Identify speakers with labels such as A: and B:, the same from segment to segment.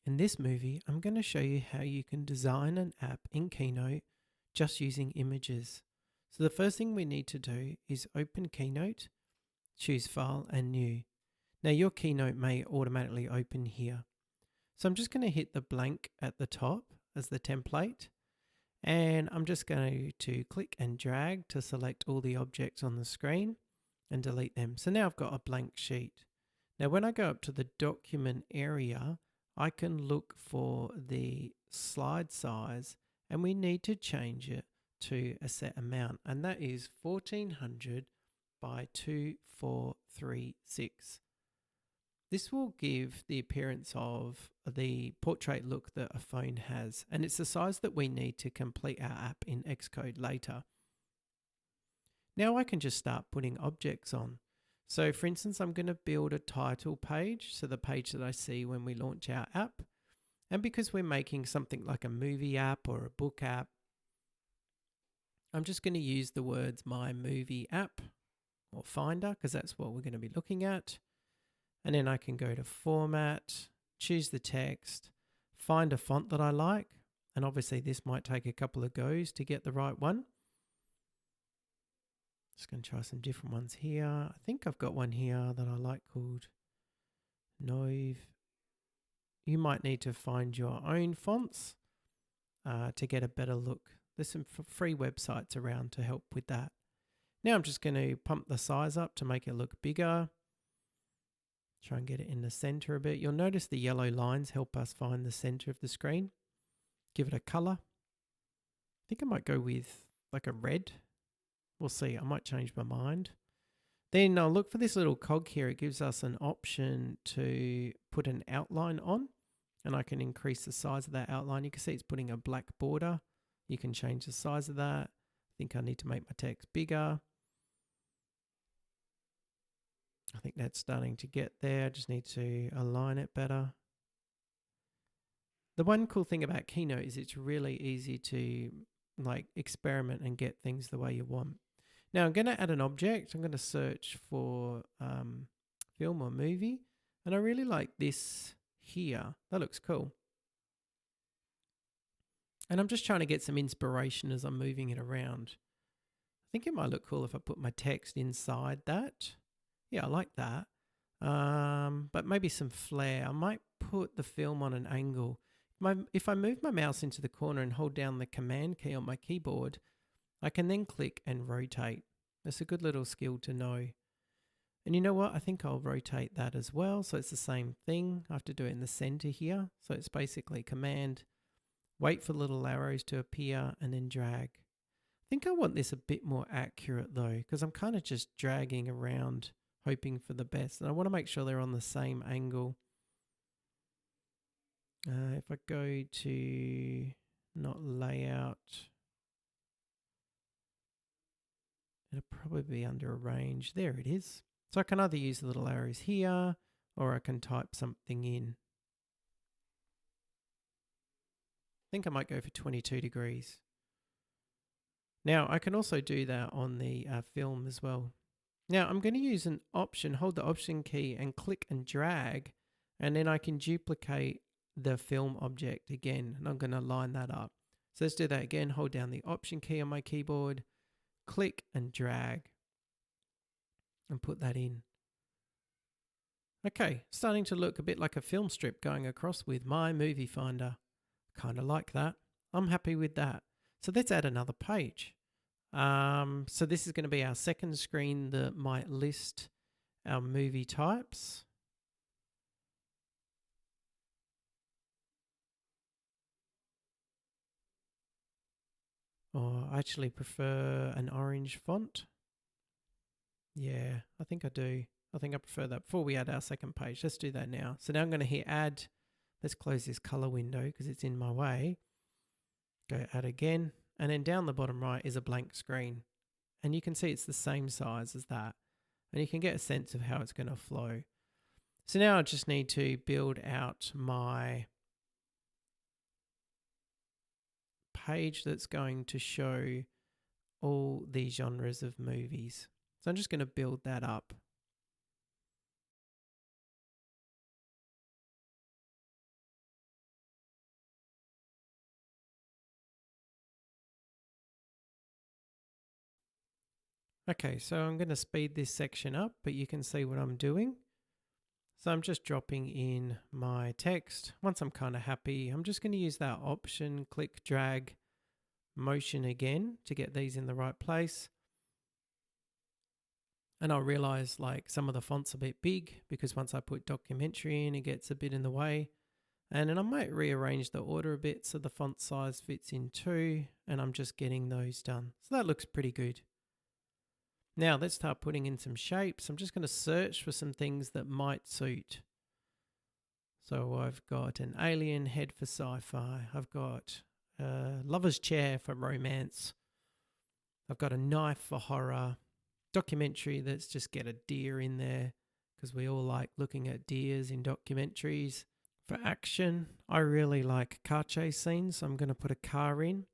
A: In this movie, I'm going to show you how you can design an app in Keynote just using images. So the first thing we need to do is open Keynote, choose File and New. Now your Keynote may automatically open here. So I'm just going to hit the blank at the top as the template, and I'm just going to click and drag to select all the objects on the screen and delete them. So now I've got a blank sheet. Now when I go up to the document area, I can look for the slide size, and we need to change it to a set amount, and that is 1400 by 2436. This will give the appearance of the portrait look that a phone has, and it's the size that we need to complete our app in Xcode later. Now I can just start putting objects on. So for instance, I'm going to build a title page, so the page that I see when we launch our app. And because we're making something like a movie app or a book app, I'm just going to use the words My Movie App or Finder, because that's what we're going to be looking at. And then I can go to Format, choose the text, find a font that I like. And obviously this might take a couple of goes to get the right one. Just going to try some different ones here. I think I've got one here that I like called Noive. You might need to find your own fonts to get a better look. There's some free websites around to help with that. Now I'm just going to pump the size up to make it look bigger. Try and get it in the center a bit. You'll notice the yellow lines help us find the center of the screen. Give it a color. I think I might go with like a red. We'll see, I might change my mind. Then I'll look for this little cog here. It gives us an option to put an outline on, and I can increase the size of that outline. You can see it's putting a black border. You can change the size of that. I think I need to make my text bigger. I think that's starting to get there. I just need to align it better. The one cool thing about Keynote is it's really easy to experiment and get things the way you want. Now I'm going to add an object. I'm going to search for film or movie, and I really like this here. That looks cool. And I'm just trying to get some inspiration as I'm moving it around. I think it might look cool if I put my text inside that. Yeah, I like that. But maybe some flair. I might put the film on an angle. If I move my mouse into the corner and hold down the command key on my keyboard, I can then click and rotate. That's a good little skill to know. And you know what? I think I'll rotate that as well. So it's the same thing. I have to do it in the center here. So it's basically command, wait for little arrows to appear, and then drag. I think I want this a bit more accurate though, because I'm kind of just dragging around, hoping for the best. And I want to make sure they're on the same angle. If I go to not layout, it'll probably be under arrange. There it is. So I can either use the little arrows here, or I can type something in. I think I might go for 22 degrees. Now I can also do that on the film as well. Now I'm going to use an option, hold the option key and click and drag, and then I can duplicate the film object again, and I'm going to line that up. So let's do that again. Hold down the option key on my keyboard, click and drag, and put that in. Okay, starting to look a bit like a film strip going across with My Movie Finder. Kind of like that. I'm happy with that. So let's add another page. So this is going to be our second screen that might list our movie types. Or I actually prefer an orange font. Yeah, I think I do. I think I prefer that. Before we add our second page, let's do that now. So now I'm going to hit add. Let's close this color window because it's in my way. Go add again. And then down the bottom right is a blank screen. And you can see it's the same size as that. And you can get a sense of how it's going to flow. So now I just need to build out my page that's going to show all the genres of movies. So I'm just going to build that up. Okay, so I'm going to speed this section up, but you can see what I'm doing. So I'm just dropping in my text. Once I'm kind of happy, I'm just going to use that option, click, drag, motion again to get these in the right place. And I'll realize like some of the fonts are a bit big because once I put documentary in, it gets a bit in the way. And then I might rearrange the order a bit so the font size fits in too. And I'm just getting those done. So that looks pretty good. Now let's start putting in some shapes. I'm just going to search for some things that might suit. So I've got an alien head for sci-fi. I've got a lover's chair for romance. I've got a knife for horror. Documentary, let's just get a deer in there because we all like looking at deers in documentaries. For action, I really like car chase scenes, so I'm going to put a car in.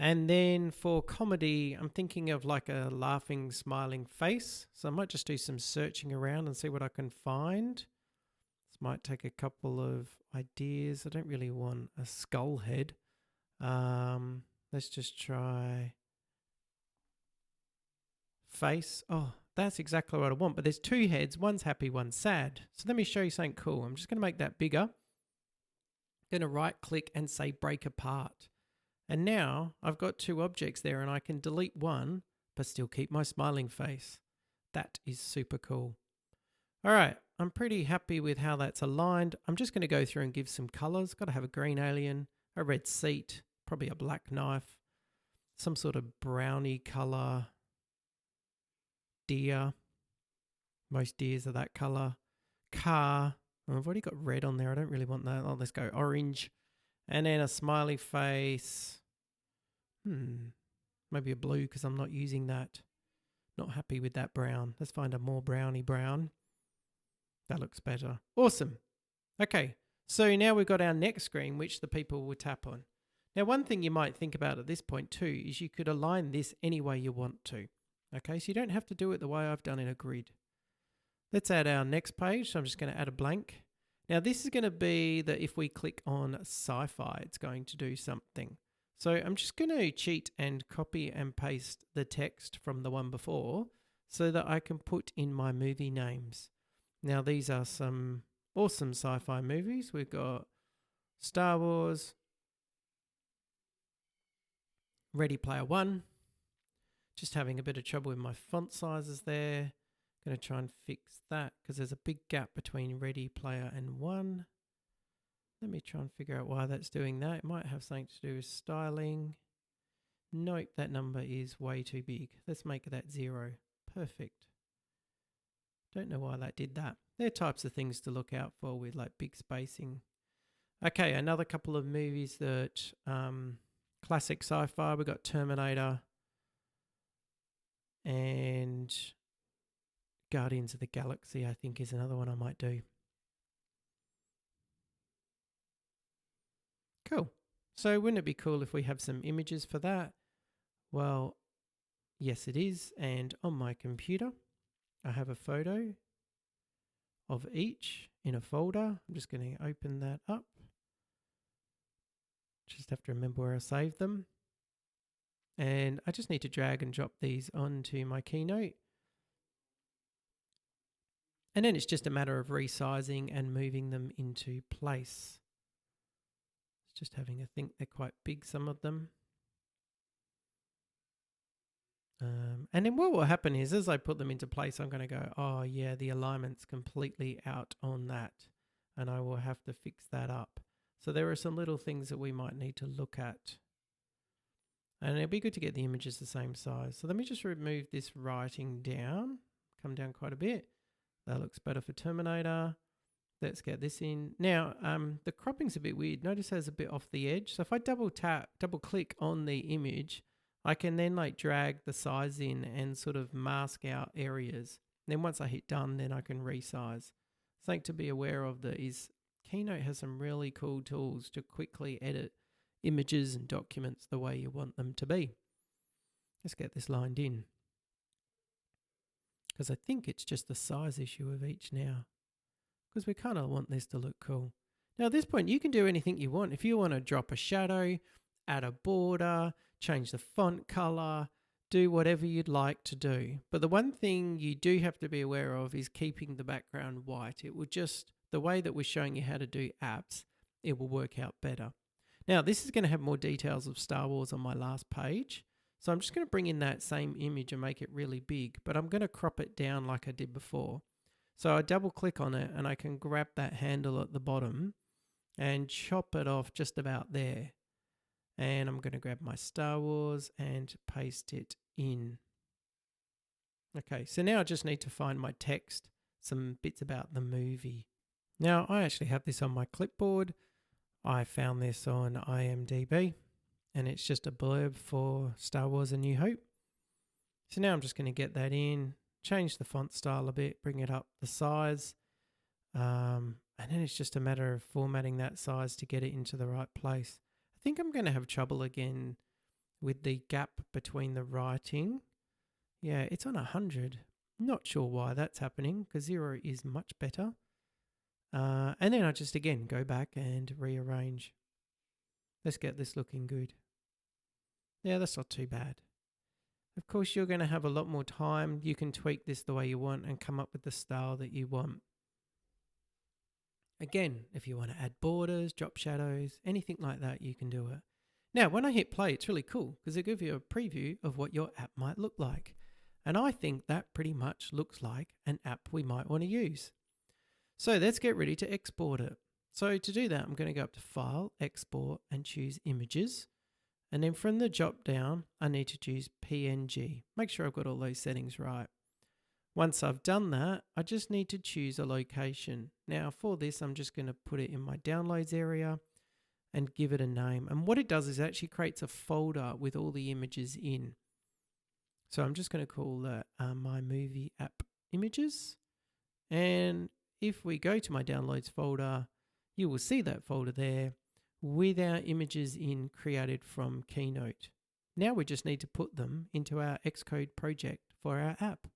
A: And then for comedy, I'm thinking of like a laughing, smiling face. So I might just do some searching around and see what I can find. This might take a couple of ideas. I don't really want a skull head. Let's just try face. Oh, that's exactly what I want. But there's two heads. One's happy, one's sad. So let me show you something cool. I'm just going to make that bigger. I'm going to right click and say break apart. And now I've got two objects there and I can delete one, but still keep my smiling face. That is super cool. All right, I'm pretty happy with how that's aligned. I'm just going to go through and give some colors. Got to have a green alien, a red seat, probably a black knife, some sort of brownie color, deer. Most deers are that color. Car. Oh, I've already got red on there. I don't really want that. Oh, let's go orange. And then a smiley face. Maybe a blue because I'm not using that. Not happy with that brown. Let's find a more browny brown. That looks better. Awesome. Okay, so now we've got our next screen, which the people will tap on. Now, one thing you might think about at this point too is you could align this any way you want to. Okay, so you don't have to do it the way I've done in a grid. Let's add our next page. So I'm just going to add a blank. Now, this is going to be that if we click on sci-fi, it's going to do something. So I'm just going to cheat and copy and paste the text from the one before so that I can put in my movie names. Now, these are some awesome sci-fi movies. We've got Star Wars, Ready Player One. Just having a bit of trouble with my font sizes there. Going to try and fix that because there's a big gap between Ready Player and One. Let me try and figure out why that's doing that. It might have something to do with styling. Nope, that number is way too big. Let's make that 0. Perfect. Don't know why that did that. They're types of things to look out for with like big spacing. Okay, another couple of movies that classic sci-fi. We've got Terminator and Guardians of the Galaxy, I think, is another one I might do. Cool. So wouldn't it be cool if we have some images for that? Well, yes it is. And on my computer, I have a photo of each in a folder. I'm just going to open that up. Just have to remember where I saved them. And I just need to drag and drop these onto my Keynote. And then it's just a matter of resizing and moving them into place. Just having a think, they're quite big, some of them. And then what will happen is as I put them into place, I'm going to go, oh yeah, the alignment's completely out on that. And I will have to fix that up. So there are some little things that we might need to look at. And it'd be good to get the images the same size. So let me just remove this writing down, come down quite a bit. That looks better for Terminator. Let's get this in. Now, the cropping's a bit weird. Notice it's a bit off the edge. So if I double click on the image, I can then like drag the size in and sort of mask out areas. And then once I hit done, then I can resize. Something to be aware of that is Keynote has some really cool tools to quickly edit images and documents the way you want them to be. Let's get this lined in. Because I think it's just the size issue of each now. Because we kind of want this to look cool. Now at this point, you can do anything you want. If you want to drop a shadow, add a border, change the font color, do whatever you'd like to do. But the one thing you do have to be aware of is keeping the background white. It will just, the way that we're showing you how to do apps, it will work out better. Now, this is going to have more details of Star Wars on my last page. So I'm just going to bring in that same image and make it really big, but I'm going to crop it down like I did before. So I double click on it and I can grab that handle at the bottom and chop it off just about there. And I'm going to grab my Star Wars and paste it in. Okay, so now I just need to find my text, some bits about the movie. Now I actually have this on my clipboard. I found this on IMDb and it's just a blurb for Star Wars A New Hope. So now I'm just going to get that in, change the font style a bit, bring it up the size. And then it's just a matter of formatting that size to get it into the right place. I think I'm going to have trouble again with the gap between the writing. Yeah, it's on 100. Not sure why that's happening because 0 is much better. And then I just again go back and rearrange. Let's get this looking good. Yeah, that's not too bad. Of course, you're going to have a lot more time. You can tweak this the way you want and come up with the style that you want. Again, if you want to add borders, drop shadows, anything like that, you can do it. Now, when I hit play, it's really cool because it gives you a preview of what your app might look like. And I think that pretty much looks like an app we might want to use. So let's get ready to export it. So to do that, I'm going to go up to File, Export, and choose Images. And then from the drop down, I need to choose PNG. Make sure I've got all those settings right. Once I've done that, I just need to choose a location. Now for this, I'm just going to put it in my downloads area and give it a name. And what it does is it actually creates a folder with all the images in. So I'm just going to call that my movie app images. And if we go to my downloads folder, you will see that folder there with our images in created from Keynote. Now we just need to put them into our Xcode project for our app.